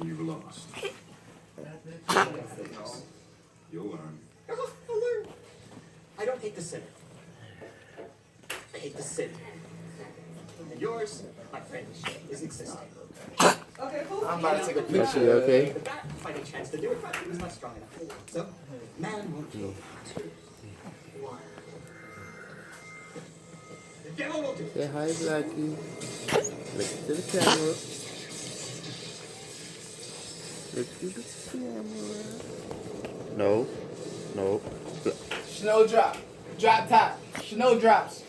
You've lost. You'll learn. I'll learn. I don't hate the sinner. I hate the sin. And yours, my friend, is existing. Okay, cool. I'm about to take a picture. You okay? The bat fighting chance to do it, but he was not strong enough. So, man will kill. 2, 1. The devil will do it. Say hi, Blackie. Look to the camera. Look to the camera. No. No. Snow drop. Drop top. Snow drops.